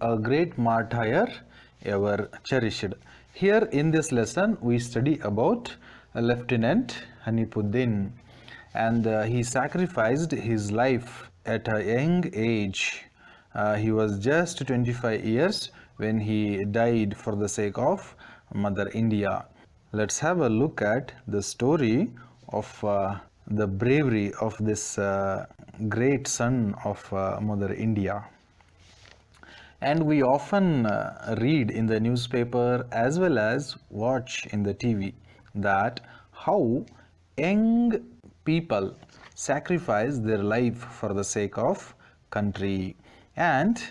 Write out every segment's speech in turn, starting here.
a great martyr ever cherished. Here in this lesson, we study about Lieutenant Hanifuddin, and he sacrificed his life at a young age. He was just 25 years when he died for the sake of Mother India. Let's have a look at the story of the bravery of this great son of Mother India. And we often read in the newspaper as well as watch in the TV that how young people sacrifice their life for the sake of country, and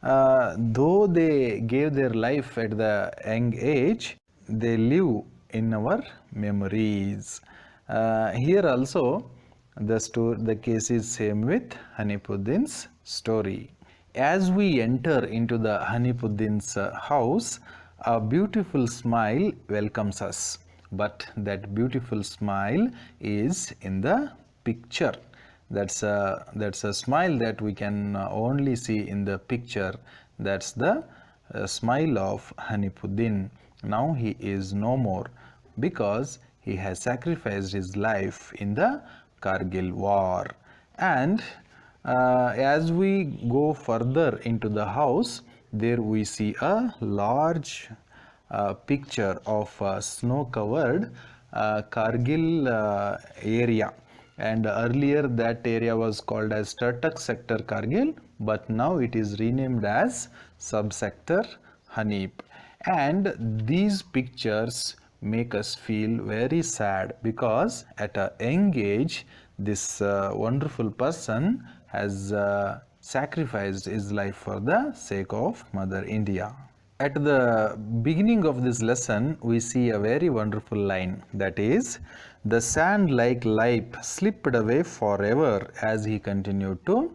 though they gave their life at the young age, they live in our memories. Here also the case is same with Hanifuddin's story. As we enter into the Hanifuddin's house, a beautiful smile welcomes us. But that beautiful smile is in the picture. That's a smile that we can only see in the picture. That's the smile of Hanifuddin. Now he is no more because he has sacrificed his life in the Kargil war. And as we go further into the house, there we see a large picture of snow-covered Kargil area. And earlier that area was called as Turtak Sector Kargil, but now it is renamed as Subsector Hanip. And these pictures make us feel very sad because at a young age, this wonderful person has sacrificed his life for the sake of Mother India. At the beginning of this lesson, we see a very wonderful line, that is, the sand-like life slipped away forever as he continued to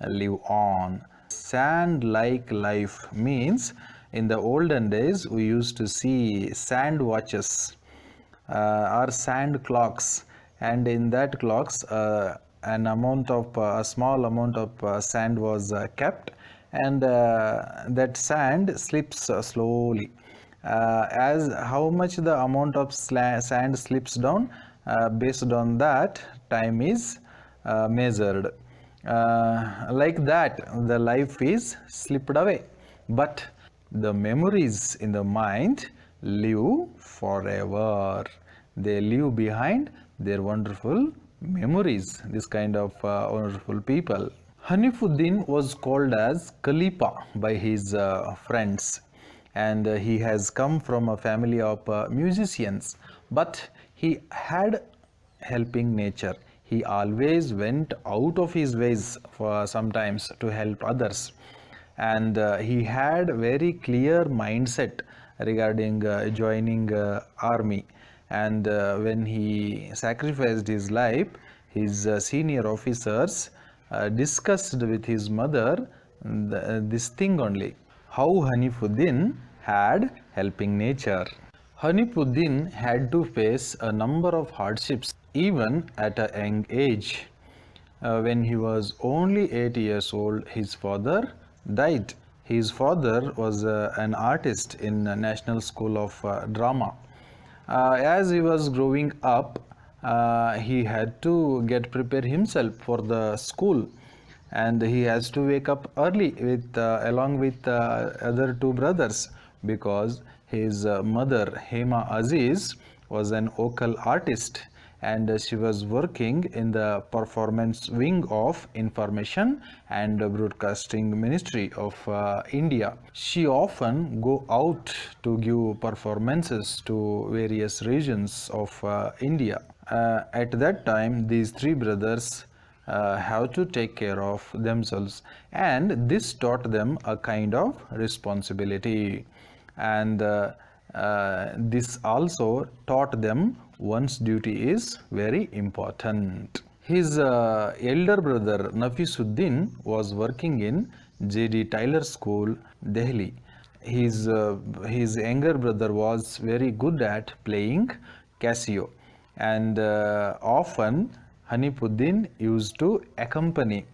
live on. Sand-like life means in the olden days we used to see sand watches or sand clocks, and in that clocks a small amount of sand was kept, and that sand slips slowly. As how much the amount of sand slips down, based on that time is measured. Like that, the life is slipped away, but the memories in the mind live forever. They leave behind their wonderful memories, this kind of wonderful people. Hanifuddin was called as Khalifa by his friends, and he has come from a family of musicians, but he had helping nature. He always went out of his ways for sometimes to help others, and he had very clear mindset regarding joining army. And when he sacrificed his life, his senior officers discussed with his mother this thing only, how Hanifuddin had helping nature. Hanifuddin had to face a number of hardships even at a young age. When he was only 8 years old, his father died. His father was an artist in National School of Drama. As he was growing up, he had to get prepared himself for the school, and he has to wake up early with along with other two brothers, because his mother Hema Aziz was an vocal artist, and she was working in the performance wing of Information and Broadcasting Ministry of India. She often go out to give performances to various regions of India. At that time, these three brothers have to take care of themselves, and this taught them a kind of responsibility, and this also taught them one's duty is very important. His elder brother Nafisuddin was working in J.D. Tyler School, Delhi. His younger brother was very good at playing Casio, and often Hanifuddin used to accompany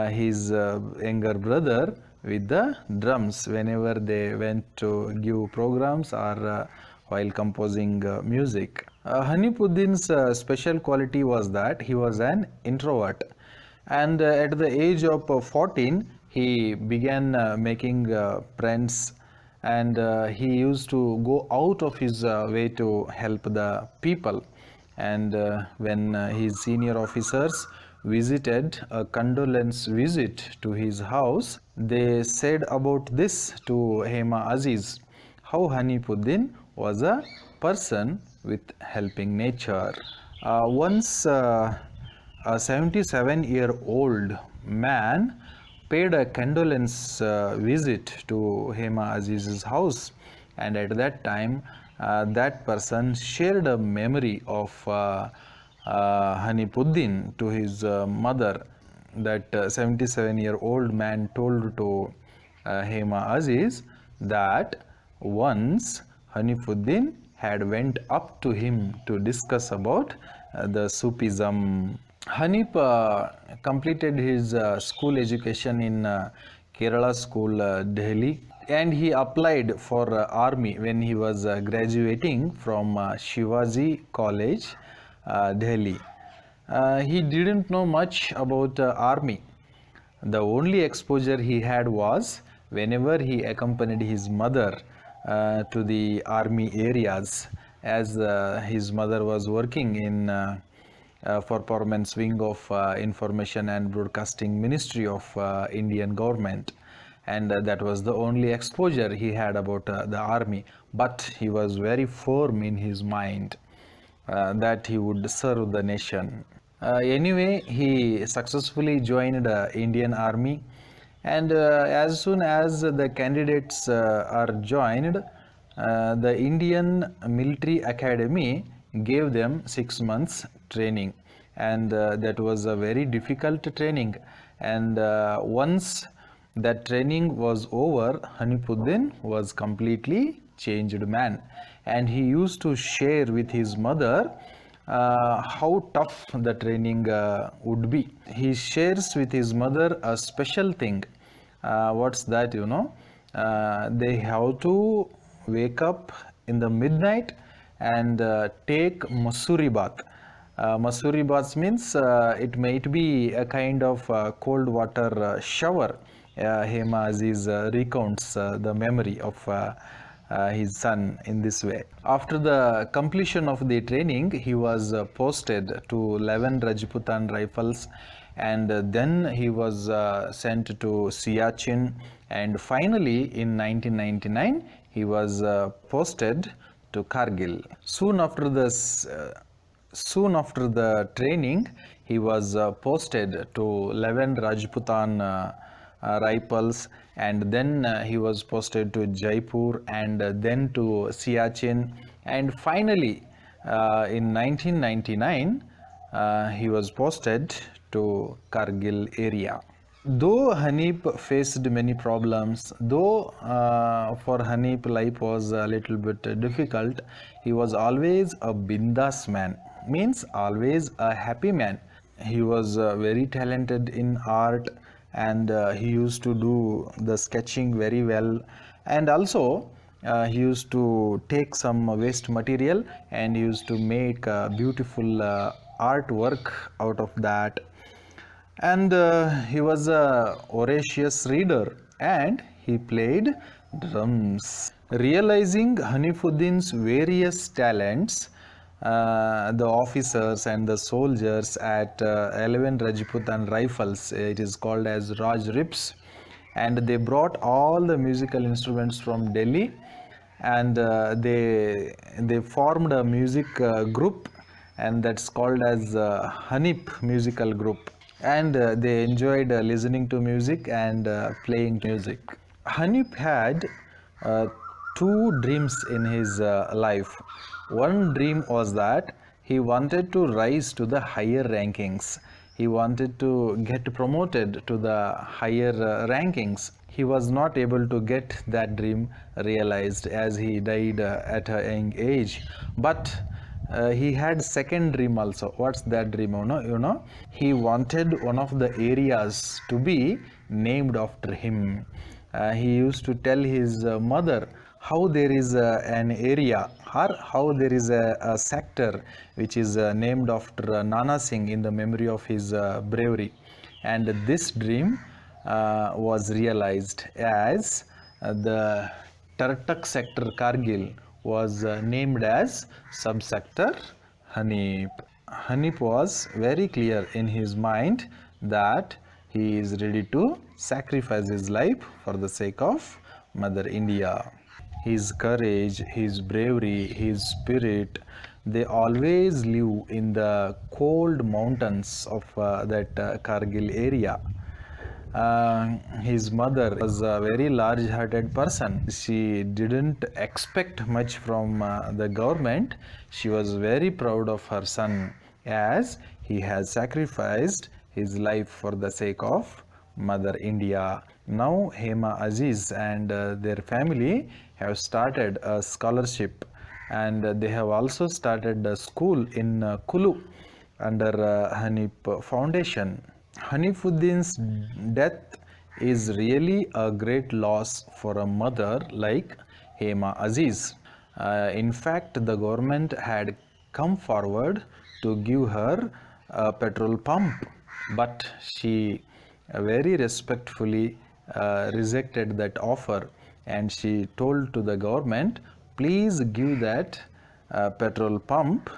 his younger brother with the drums whenever they went to give programs or while composing music. Hanipuddin's special quality was that he was an introvert, and at the age of 14 he began making friends, and he used to go out of his way to help the people. And when his senior officers visited a condolence visit to his house, they said about this to Hema Aziz, how Hanipuddin was a person with helping nature. Once a 77-year-old man paid a condolence visit to Hema Aziz's house, and at that time that person shared a memory of Hanipuddin to his mother. That 77-year-old man told to Hema Aziz that once Hanipuddin had went up to him to discuss about the Sufism. Hanif completed his school education in Kerala School, Delhi, and he applied for army when he was graduating from Shivaji College, Delhi. He didn't know much about army. The only exposure he had was whenever he accompanied his mother to the army areas, as his mother was working in for performance wing of Information and Broadcasting Ministry of Indian government, and that was the only exposure he had about the army. But he was very firm in his mind that he would serve the nation. Anyway, he successfully joined Indian Army, and as soon as the candidates are joined, the Indian Military Academy gave them 6 months training, and that was a very difficult training. And once that training was over, Hanipuddin was completely changed man, and he used to share with his mother how tough the training would be. He shares with his mother a special thing. What's that? They have to wake up in the midnight and take masuri bath. Masuri bath means it might be a kind of cold water shower. Hema Aziz recounts the memory of his son in this way. After the completion of the training, he was posted to 11 Rajputan Rifles, and then he was sent to Siachen, and finally in 1999 he was posted to Kargil. Soon after the training, he was posted to 11 Rajputan Rifles, and then he was posted to Jaipur, and then to Siachen, and finally in 1999 he was posted to Kargil area. Though Hanif faced many problems, though for Hanif life was a little bit difficult, he was always a bindas man, means always a happy man. He was very talented in art, and he used to do the sketching very well, and also he used to take some waste material and he used to make beautiful artwork out of that. And he was a voracious reader, and he played drums. Realizing Hanifuddin's various talents, the officers and the soldiers at 11 Rajputan Rifles, it is called as Raj Rips, and they brought all the musical instruments from Delhi, and they formed a music group, and that's called as Hanif musical group, and they enjoyed listening to music and playing music. Hanif had two dreams in his life. One dream was that he wanted to rise to the higher rankings. He wanted to get promoted to the higher rankings. He was not able to get that dream realized, as he died at a young age. But he had second dream also. What's that dream? He wanted one of the areas to be named after him. he used to tell his mother how there is an area or how there is a sector which is named after Nana Singh in the memory of his bravery. And this dream was realized as the Tartak sector Kargil was named as subsector Hanip. Hanip was very clear in his mind that he is ready to sacrifice his life for the sake of Mother India. His courage, his bravery, his spirit, they always live in the cold mountains of that Kargil area. His mother was a very large-hearted person. She didn't expect much from the government. She was very proud of her son as he has sacrificed his life for the sake of Mother India. Now Hema Aziz and their family have started a scholarship, and they have also started a school in Kulu under Hanif Foundation. Hanifuddin's death is really a great loss for a mother like Hema Aziz. In fact, the government had come forward to give her a petrol pump, but she very respectfully rejected that offer, and she told to the government, please give that petrol pump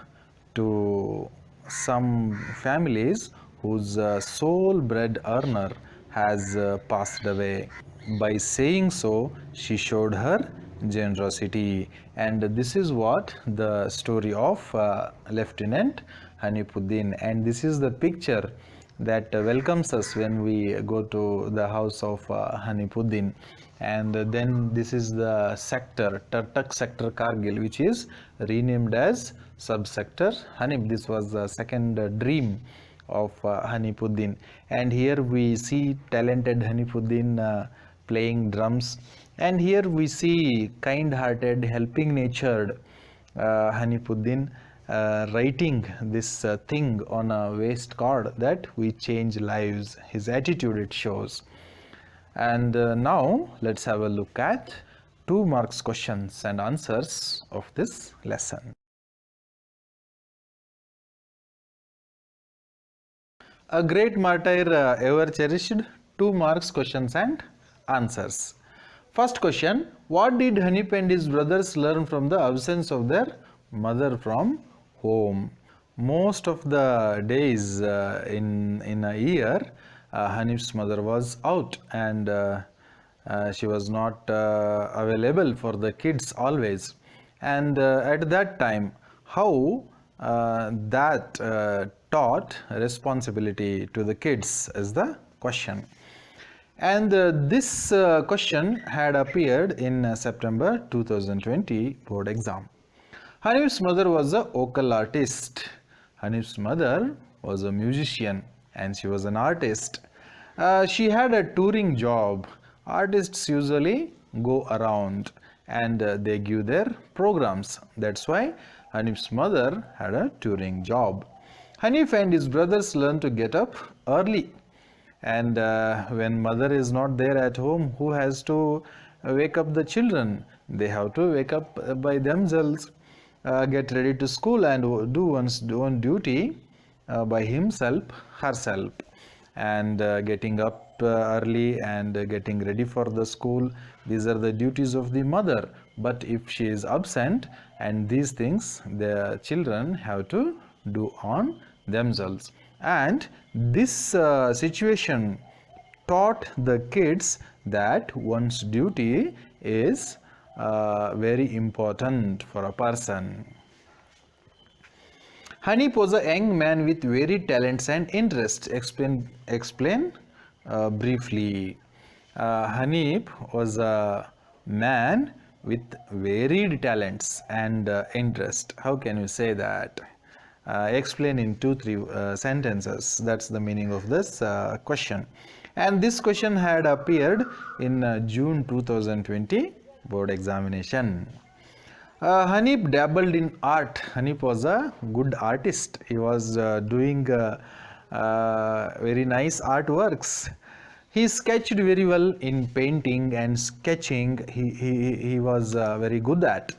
to some families whose sole bread earner has passed away. By saying so, she showed her generosity, and this is what the story of Lieutenant Hanifuddin, and this is the picture that welcomes us when we go to the house of Hanifuddin. And then this is the sector, Tartak sector Kargil, which is renamed as subsector Hanif. This was the second dream of Hanifuddin, and here we see talented Hanifuddin playing drums, and here we see kind-hearted, helping-natured Hanifuddin writing this thing on a waste card that we change lives. His attitude it shows. And now let's have a look at 2 marks questions and answers of this lesson. A great martyr ever cherished. 2 marks questions and answers. First question, what did Hanif and his brothers learn from the absence of their mother from home? Most of the days in a year, Hanif's mother was out, and she was not available for the kids always. And at that time, how that taught responsibility to the kids is the question. And this question had appeared in September 2020 board exam. Hanif's mother was a vocal artist. Hanif's mother was a musician, and she was an artist. She had a touring job. Artists usually go around and they give their programs. That's why Hanif's mother had a touring job. Hanif and his brothers learned to get up early, and when mother is not there at home, who has to wake up the children? They have to wake up by themselves, get ready to school, and do one's own duty by himself, herself, and getting up early and getting ready for the school. These are the duties of the mother. But if she is absent, and these things the children have to do on themselves. And this situation taught the kids that one's duty is very important for a person. Hanif was a young man with varied talents and interests. Explain briefly. Hanif was a man with varied talents and interest. How can you say that? Explain in 2-3 sentences. That's the meaning of this question. And this question had appeared in June 2020 board examination. Hanif dabbled in art. Hanif was a good artist. He was doing very nice artworks. He sketched very well in painting and sketching. He was very good at.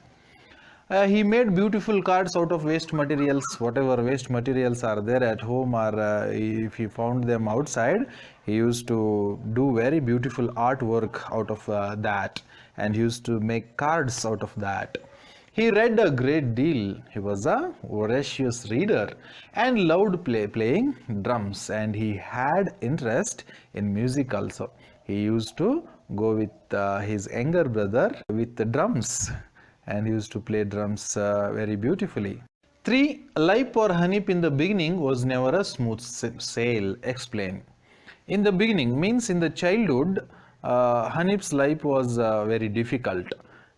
He made beautiful cards out of waste materials, whatever waste materials are there at home, or if he found them outside, he used to do very beautiful artwork out of that, and he used to make cards out of that. He read a great deal. He was a voracious reader and loved playing drums, and he had interest in music also. He used to go with his younger brother with the drums, and he used to play drums very beautifully. 3. Life for Hanif in the beginning was never a smooth sail. Explain. In the beginning means in the childhood, Hanif's life was very difficult,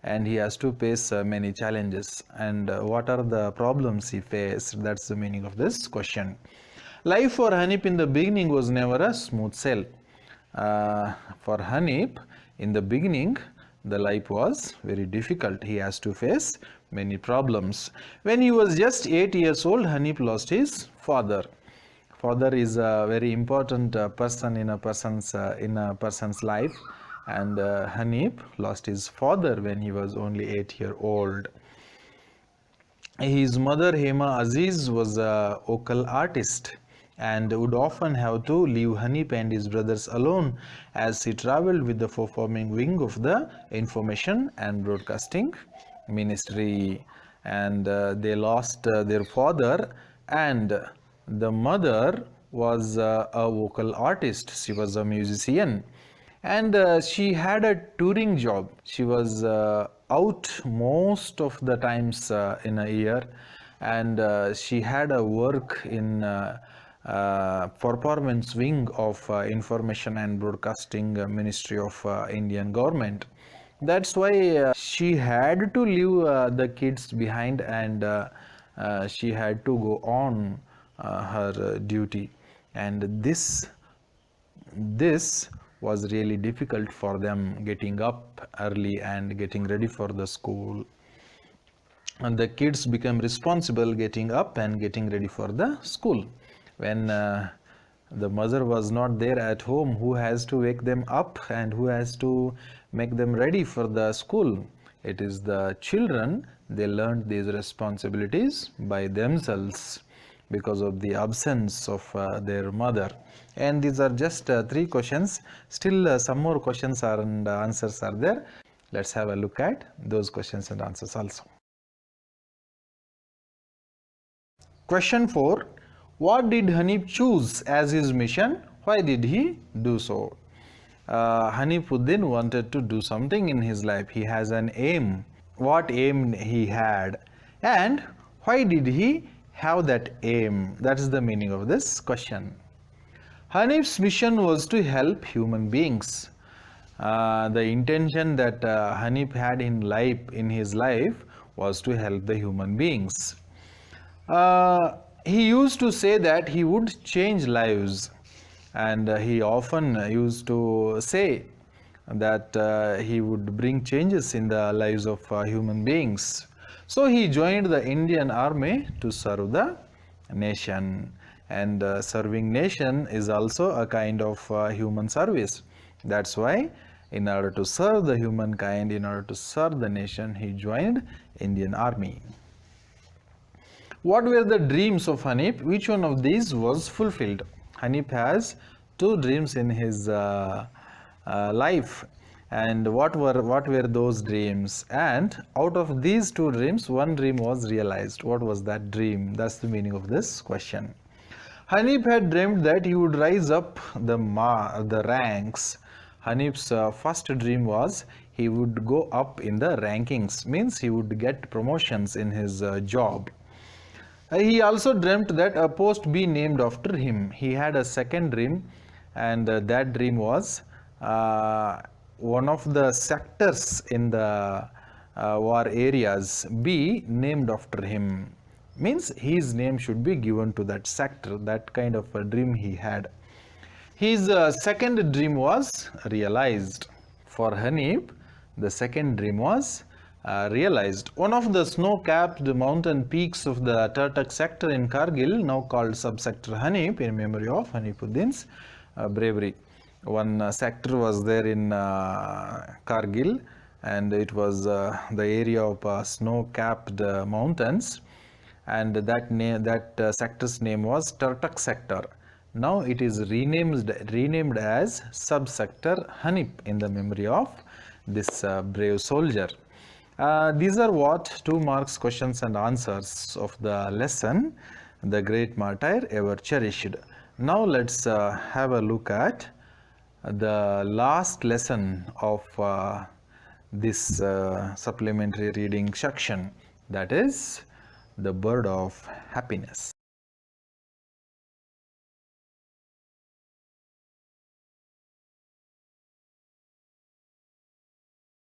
and he has to face many challenges. And what are the problems he faced? That's the meaning of this question. Life for Hanif in the beginning was never a smooth sail. For Hanif, in the beginning, the life was very difficult. He has to face many problems. When he was just 8 years old, Hanif lost his father. Father is a very important person in a person's life, and Hanif lost his father when he was only 8 years old. His mother Hema Aziz was a vocal artist and would often have to leave Hanif and his brothers alone as he traveled with the performing wing of the Information and Broadcasting Ministry. And they lost their father, and the mother was a vocal artist. She was a musician, and she had a touring job. She was out most of the times in a year, and she had a work in performance wing of Information and Broadcasting Ministry of Indian government. That's why she had to leave the kids behind, and she had to go on her duty, and this was really difficult for them, getting up early and getting ready for the school. And the kids became responsible getting up and getting ready for the school. When the mother was not there at home, who has to wake them up and who has to make them ready for the school? It is the children. They learned these responsibilities by themselves because of the absence of their mother. And these are just 3 questions. Still some more questions and answers are there. Let's have a look at those questions and answers also. Question 4. What did Hanif choose as his mission? Why did he do so? Hanifuddin wanted to do something in his life. He has an aim. What aim he had, and why did he have that aim? That is the meaning of this question. Hanif's mission was to help human beings. The intention that Hanif had in his life was to help the human beings. He used to say that he would change lives, and he often used to say that he would bring changes in the lives of human beings. So he joined the Indian Army to serve the nation, and serving nation is also a kind of human service. That's why in order to serve the humankind, in order to serve the nation, he joined Indian Army. What were the dreams of Hanif? Which one of these was fulfilled? Hanif has 2 dreams in his life, and what were those dreams? And out of these 2 dreams, one dream was realized. What was that dream? That's the meaning of this question. Hanif had dreamed that he would rise up the ranks. Hanif's first dream was he would go up in the rankings, means he would get promotions in his job. He also dreamt that a post be named after him. He had a second dream, and that dream was one of the sectors in the war areas be named after him. Means his name should be given to that sector. That kind of a dream he had. His second dream was realized. For Hanif, the second dream was realized. One of the snow-capped mountain peaks of the Turtak sector in Kargil, now called subsector Hanif, in memory of Hanifuddin's bravery. One sector was there in Kargil, and it was the area of snow-capped mountains, and that sector's name was Turtuk sector. Now it is renamed as subsector Hanip in the memory of this brave soldier. These are what 2 marks questions and answers of the lesson, the great martyr ever cherished. Now let's have a look at the last lesson of this supplementary reading section, that is the bird of happiness.